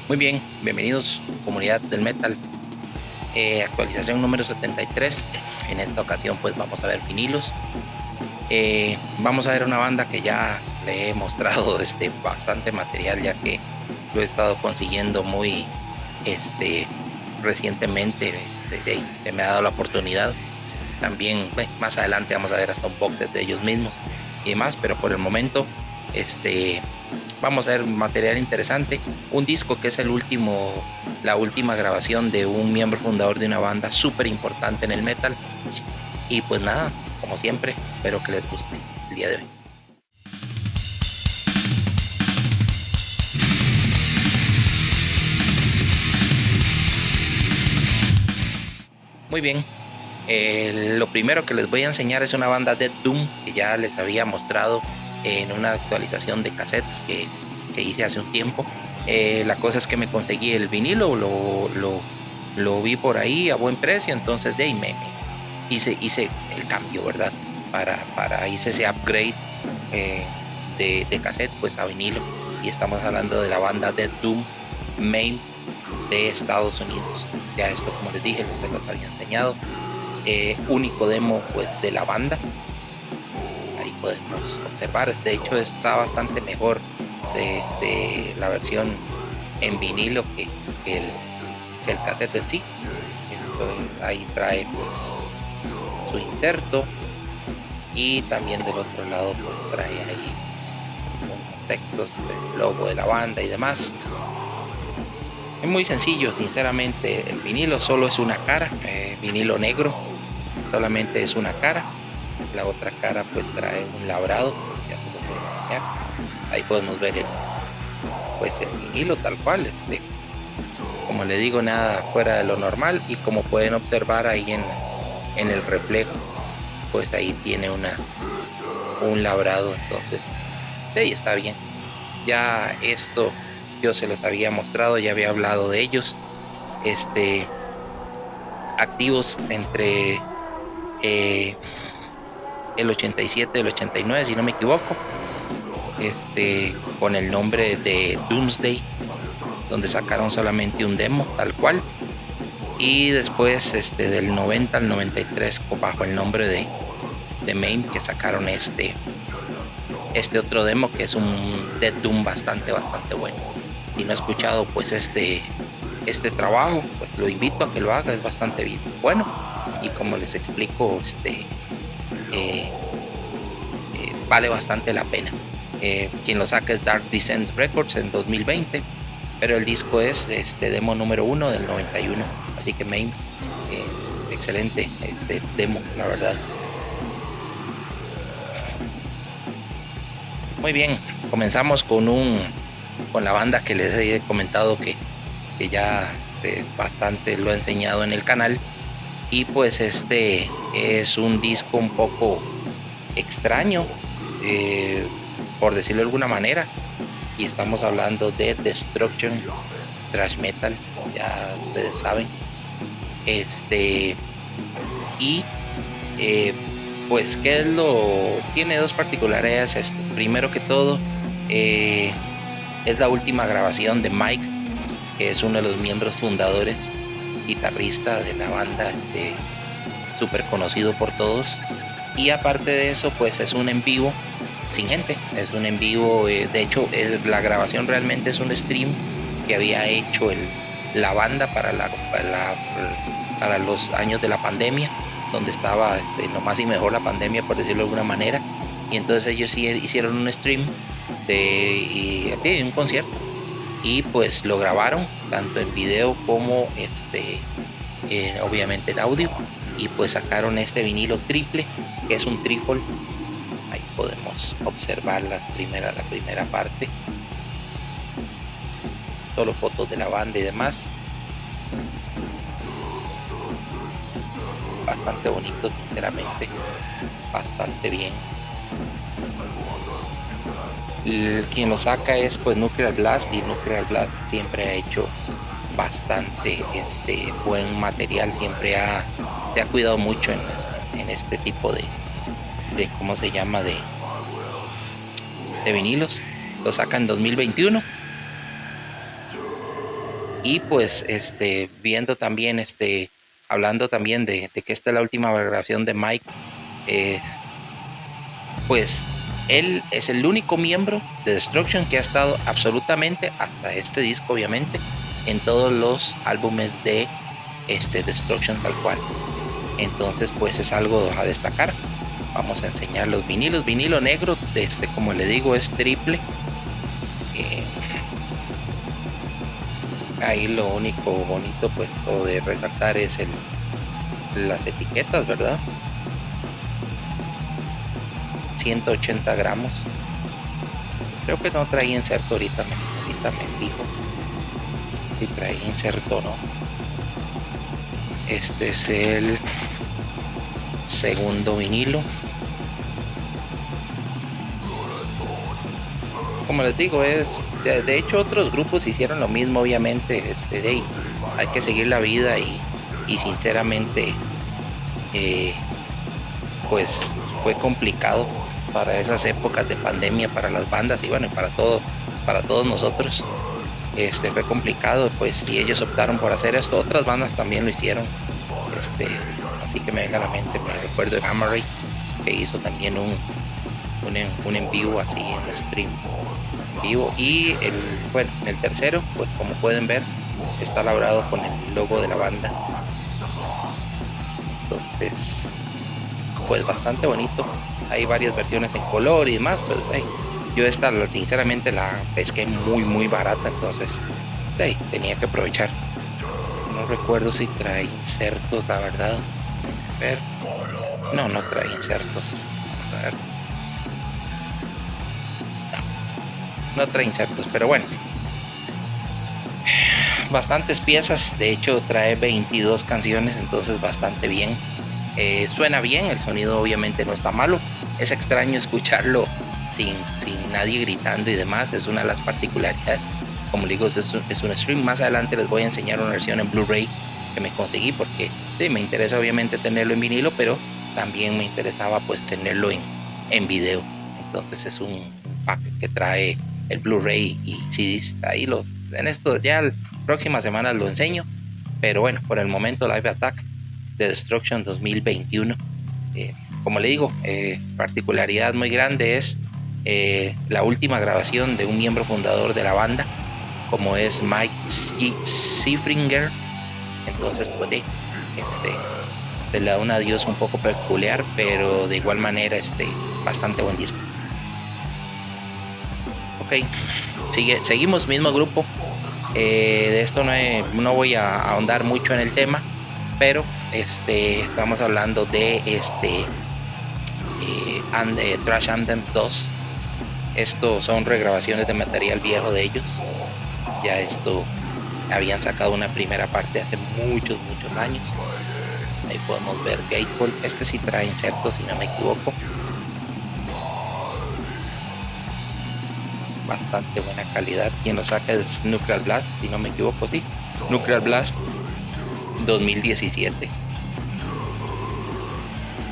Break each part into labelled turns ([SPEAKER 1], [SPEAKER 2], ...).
[SPEAKER 1] Muy bien, bienvenidos comunidad del metal, actualización número 73. En esta ocasión pues vamos a ver vinilos. Vamos a ver una banda que ya le he mostrado bastante material, ya que lo he estado consiguiendo muy este, recientemente. Me ha dado la oportunidad. También más adelante vamos a ver hasta un box set de ellos mismos y demás, pero por el momento este vamos a ver material interesante, un disco que es la última grabación de un miembro fundador de una banda súper importante en el metal. Y pues nada, como siempre, espero que les guste el día de hoy. Muy bien, lo primero que les voy a enseñar es una banda Dead Doom que ya les había mostrado en una actualización de cassettes que hice hace un tiempo. La cosa es que me conseguí el vinilo, lo vi por ahí a buen precio, entonces de ahí hice el cambio, ¿verdad? Hice ese upgrade de cassette pues a vinilo, y estamos hablando de la banda Dead Doom Main de Estados Unidos. Ya esto, como les dije, se los había enseñado. Único demo pues de la banda, ahí podemos observar. De hecho está bastante mejor la versión en vinilo que el cassette en sí. Ahí trae pues su inserto, y también del otro lado pues trae ahí unos textos del logo de la banda y demás. Es muy sencillo, sinceramente. El vinilo solo es una cara, vinilo negro, solamente es una cara. La otra cara pues trae un labrado, ya se lo puedo enseñar. Ahí podemos ver el vinilo tal cual, como le digo, nada fuera de lo normal. Y como pueden observar ahí en el reflejo, pues ahí tiene un labrado, entonces ahí está bien. Ya esto yo se los había mostrado, ya había hablado de ellos, activos entre el 87 y el 89, si no me equivoco, con el nombre de Doomsday, donde sacaron solamente un demo tal cual, y después del 90 al 93 bajo el nombre de Main, que sacaron este otro demo que es un Dead Doom bastante bueno. Si no ha escuchado pues este trabajo, pues lo invito a que lo haga, es bastante bien bueno. Y como les explico, vale bastante la pena. Quien lo saca es Dark Descent Records en 2020, pero el disco es demo número 1 del 91. Así que Main, excelente demo, la verdad. Muy bien, comenzamos con la banda que les he comentado que ya bastante lo he enseñado en el canal. Y pues es un disco un poco extraño, por decirlo de alguna manera, y estamos hablando de Destruction Thrash Metal, ya ustedes saben. Y pues tiene dos particularidades. Primero que todo, es la última grabación de Mike, que es uno de los miembros fundadores, guitarrista de la banda, súper conocido por todos. Y aparte de eso, pues es un en vivo sin gente, es un en vivo. De hecho, la grabación realmente es un stream que había hecho la banda para los años de la pandemia, donde estaba lo más y mejor la pandemia, por decirlo de alguna manera. Y entonces ellos sí hicieron un stream de un concierto, y pues lo grabaron tanto en video como obviamente en audio, y pues sacaron este vinilo triple, que es un triple. Ahí podemos observar la primera parte, solo fotos de la banda y demás. Bastante bonito, sinceramente, bastante bien. Quien lo saca es pues Nuclear Blast, y Nuclear Blast siempre ha hecho bastante buen material, siempre se ha cuidado mucho en este tipo de ¿cómo se llama? de vinilos. Lo saca en 2021. Y pues viendo también, hablando también de que esta es la última grabación de Mike, eh, pues él es el único miembro de Destruction que ha estado absolutamente, hasta este disco obviamente, en todos los álbumes de Destruction tal cual. Entonces pues es algo a destacar. Vamos a enseñar los vinilos. Vinilo negro, como le digo, es triple. Eh, Ahí lo único bonito pues o de resaltar es las etiquetas, ¿verdad? 180 gramos. Creo que no trae inserto ahorita, me fijo si trae inserto o no. Este es el segundo vinilo. Como les digo, de hecho otros grupos hicieron lo mismo, obviamente. Hay que seguir la vida y sinceramente pues fue complicado para esas épocas de pandemia para las bandas y bueno, para todos nosotros. Fue complicado, pues, y ellos optaron por hacer esto. Otras bandas también lo hicieron. Así que me venga a la mente, me recuerdo de Gamma Ray, que hizo también un en vivo así en stream en vivo. Y el tercero, pues como pueden ver, está labrado con el logo de la banda. Entonces, pues bastante bonito. Hay varias versiones en color y demás, pues yo esta sinceramente la pesqué muy barata, entonces tenía que aprovechar. No recuerdo si trae insertos, la verdad. A ver. No trae insertos. A ver. No trae insertos, pero bueno. Bastantes piezas, de hecho trae 22 canciones, entonces bastante bien. Suena bien, el sonido obviamente no está malo. Es extraño escucharlo sin nadie gritando y demás, es una de las particularidades. Como digo, es un stream. Más adelante les voy a enseñar una versión en Blu-ray que me conseguí, porque sí, me interesa obviamente tenerlo en vinilo, pero también me interesaba pues tenerlo en video. Entonces es un pack que trae el Blu-ray y CDs. Ahí en esto ya próximas semanas lo enseño, pero bueno, por el momento Live Attack de Destruction 2021. Como le digo, particularidad muy grande es la última grabación de un miembro fundador de la banda, como es Mike Seifringer. Entonces pues se le da un adiós un poco peculiar, pero de igual manera bastante buen disco. Ok, seguimos, mismo grupo. De esto no voy a ahondar mucho en el tema, pero estamos hablando de Thrash Anthem 2. Estos son regrabaciones de material viejo de ellos. Ya habían sacado una primera parte hace muchos años. Ahí podemos ver Gatefall. Sí trae insertos, si no me equivoco. Bastante buena calidad. Quien lo saca es Nuclear Blast, si no me equivoco, sí. Nuclear Blast 2017.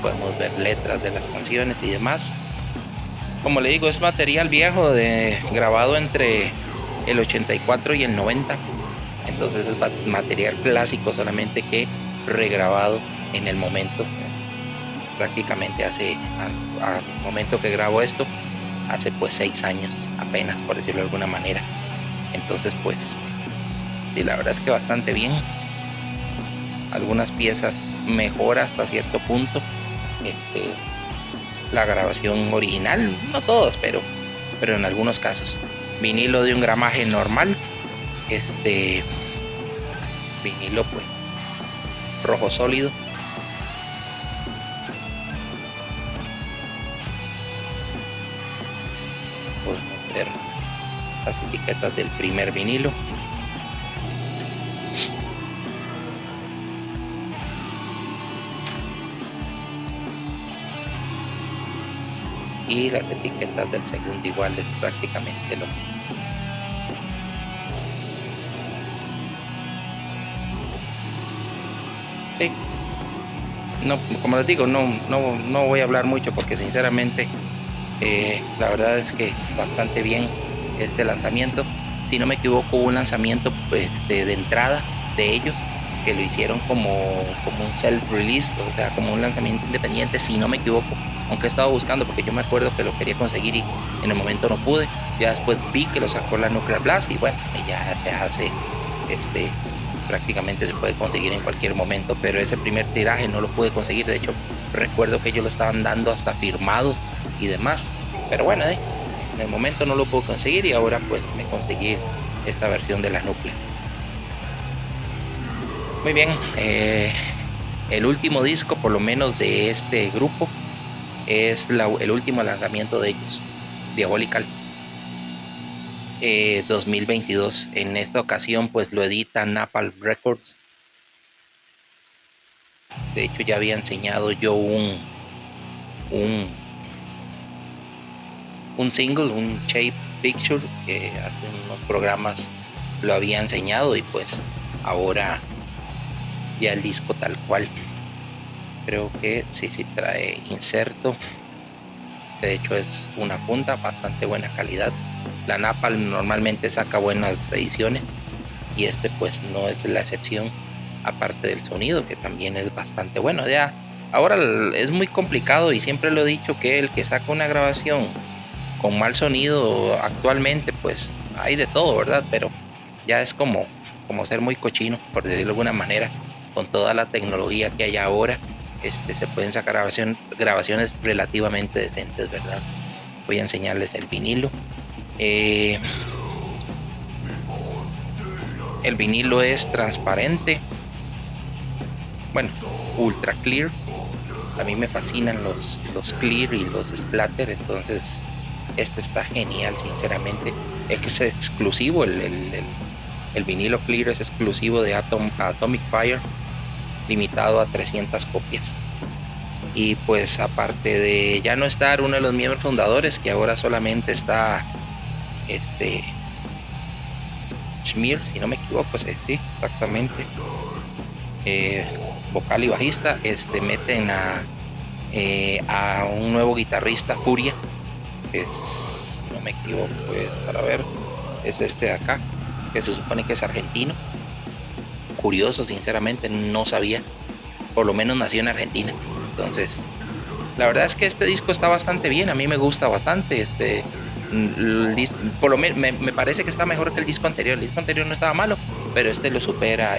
[SPEAKER 1] Podemos ver letras de las canciones y demás. Como le digo, es material viejo grabado entre el 84 y el 90. Entonces es material clásico, solamente que regrabado en el momento. Prácticamente al momento que grabo esto, hace pues 6 años apenas, por decirlo de alguna manera. Entonces pues sí, la verdad es que bastante bien. Algunas piezas mejor hasta cierto punto la grabación original, no todas, pero en algunos casos. Vinilo de un gramaje normal, vinilo pues rojo sólido. Podemos ver las etiquetas del primer vinilo. Y las etiquetas del segundo igual, es prácticamente lo mismo. Sí. No, como les digo, no voy a hablar mucho porque sinceramente la verdad es que bastante bien este lanzamiento. si no me equivoco, hubo un lanzamiento pues, de entrada de ellos, que lo hicieron como un self-release, o sea, como un lanzamiento independiente, si no me equivoco, aunque he estado buscando porque yo me acuerdo que lo quería conseguir y en el momento no pude. Ya después vi que lo sacó la Nuclear Blast y bueno, ya se hace, prácticamente se puede conseguir en cualquier momento, pero ese primer tiraje no lo pude conseguir. De hecho, recuerdo que ellos lo estaban dando hasta firmado y demás, pero bueno, en el momento no lo puedo conseguir y ahora pues me conseguí esta versión de la Nuclear. Muy bien, el último disco, por lo menos de este grupo, es el último lanzamiento de ellos, Diabolical, 2022. En esta ocasión, pues lo edita Napalm Records. De hecho, ya había enseñado yo un single, un Shape Picture, que hace unos programas lo había enseñado y pues ahora ya el disco tal cual. Creo que sí trae inserto. De hecho es una funda bastante buena calidad. La Napalm normalmente saca buenas ediciones y este pues no es la excepción, aparte del sonido que también es bastante bueno. Ya ahora es muy complicado y siempre lo he dicho que el que saca una grabación con mal sonido actualmente pues hay de todo, ¿verdad? Pero ya es como ser muy cochino, por decirlo de alguna manera, con toda la tecnología que hay ahora. Se pueden sacar grabaciones relativamente decentes, ¿verdad? Voy a enseñarles el vinilo. El vinilo es transparente, bueno, ultra clear. A mí me fascinan los clear y los splatter, entonces este está genial, sinceramente. Es que es exclusivo, el vinilo clear es exclusivo de Atomic Fire, limitado a 300 copias. Y pues aparte de ya no estar uno de los miembros fundadores, que ahora solamente está Schmier, si no me equivoco, sí, exactamente, vocal y bajista, meten a un nuevo guitarrista, Furia, que es, no me equivoco, para ver, es de acá, que se supone que es argentino. Curioso, sinceramente, no sabía. Por lo menos nació en Argentina. Entonces, la verdad es que este disco está bastante bien. A mí me gusta bastante. Por lo menos me parece que está mejor que el disco anterior. El disco anterior no estaba malo, pero lo supera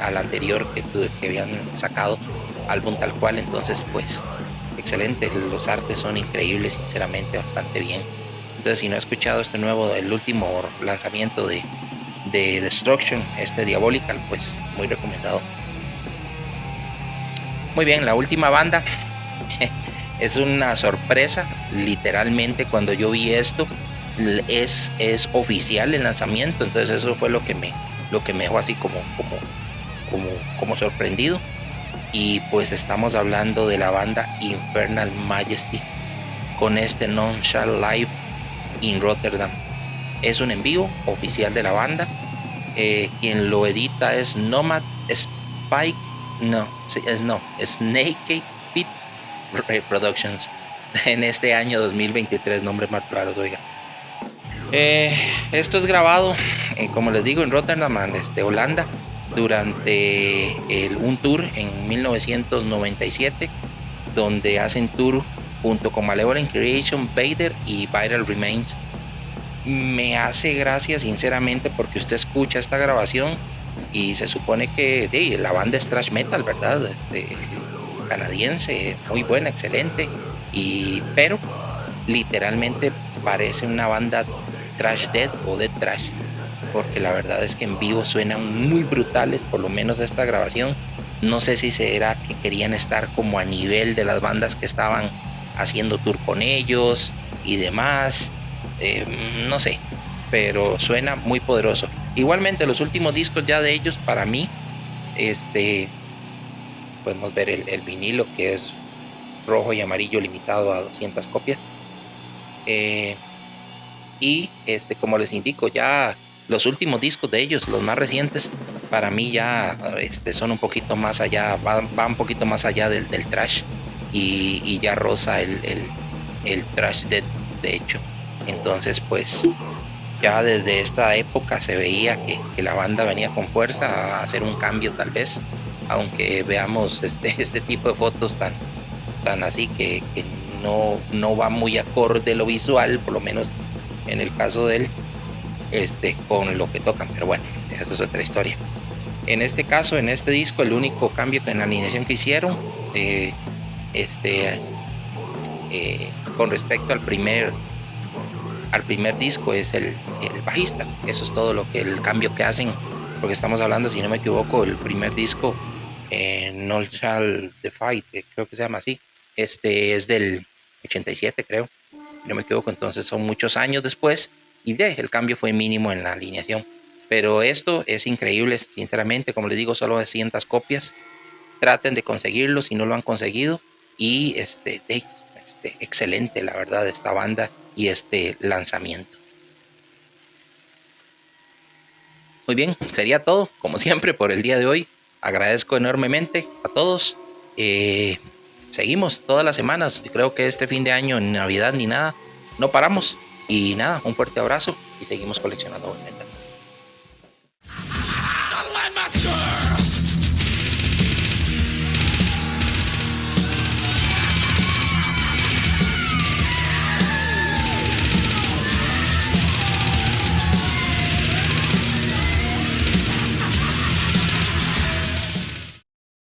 [SPEAKER 1] al anterior que habían sacado, álbum tal cual. Entonces, pues, excelente. Los artes son increíbles, sinceramente, bastante bien. Entonces, si no he escuchado el último lanzamiento de Destruction, Diabolical, pues muy recomendado. Muy bien, la última banda es una sorpresa, literalmente. Cuando yo vi esto, es oficial el lanzamiento, entonces eso fue lo que me dejó así como sorprendido. Y pues estamos hablando de la banda Infernal Majesty con None Shall Live in Rotterdam. Es un en vivo oficial de la banda. Quien lo edita es Nomad Spike, Snake Pit Productions, en este año 2023, nombres más raros, oiga. Esto es grabado, como les digo, en Rotterdam, Holanda, durante un tour en 1997, donde hacen tour junto con Malevolent Creation, Vader y Vital Remains. Me hace gracia, sinceramente, porque usted escucha esta grabación y se supone que la banda es thrash metal, ¿verdad? Canadiense, muy buena, excelente, pero literalmente parece una banda thrash death o death thrash, porque la verdad es que en vivo suenan muy brutales, por lo menos esta grabación. No sé si será que querían estar como a nivel de las bandas que estaban haciendo tour con ellos y demás, no sé, pero suena muy poderoso. Igualmente los últimos discos ya de ellos, para mí, podemos ver el vinilo, que es rojo y amarillo, limitado a 200 copias. Y como les indico, ya los últimos discos de ellos, los más recientes, para mí ya son un poquito más allá, va un poquito más allá del thrash, y ya roza el thrash de hecho. Entonces, pues Ya desde esta época se veía que la banda venía con fuerza a hacer un cambio tal vez, aunque veamos este tipo de fotos tan así que no va muy acorde lo visual, por lo menos en el caso de él, con lo que tocan, pero bueno, eso es otra historia. En este caso, en este disco, el único cambio en la alineación que hicieron, este, con respecto al primer disco, es el bajista. Eso es todo lo que el cambio que hacen, porque estamos hablando, si no me equivoco, el primer disco, No Shall the Fight, creo que se llama así, es del 87, creo, si no me equivoco, entonces son muchos años después, y el cambio fue mínimo en la alineación. Pero esto es increíble, sinceramente, como les digo, solo 200 copias. Traten de conseguirlo si no lo han conseguido. Y excelente, la verdad, esta banda y este lanzamiento. Muy bien, sería todo, como siempre, por el día de hoy. Agradezco enormemente a todos. Eh, Seguimos todas las semanas. Creo que este fin de año, ni Navidad ni nada, no paramos. Y nada, un fuerte abrazo y seguimos coleccionando.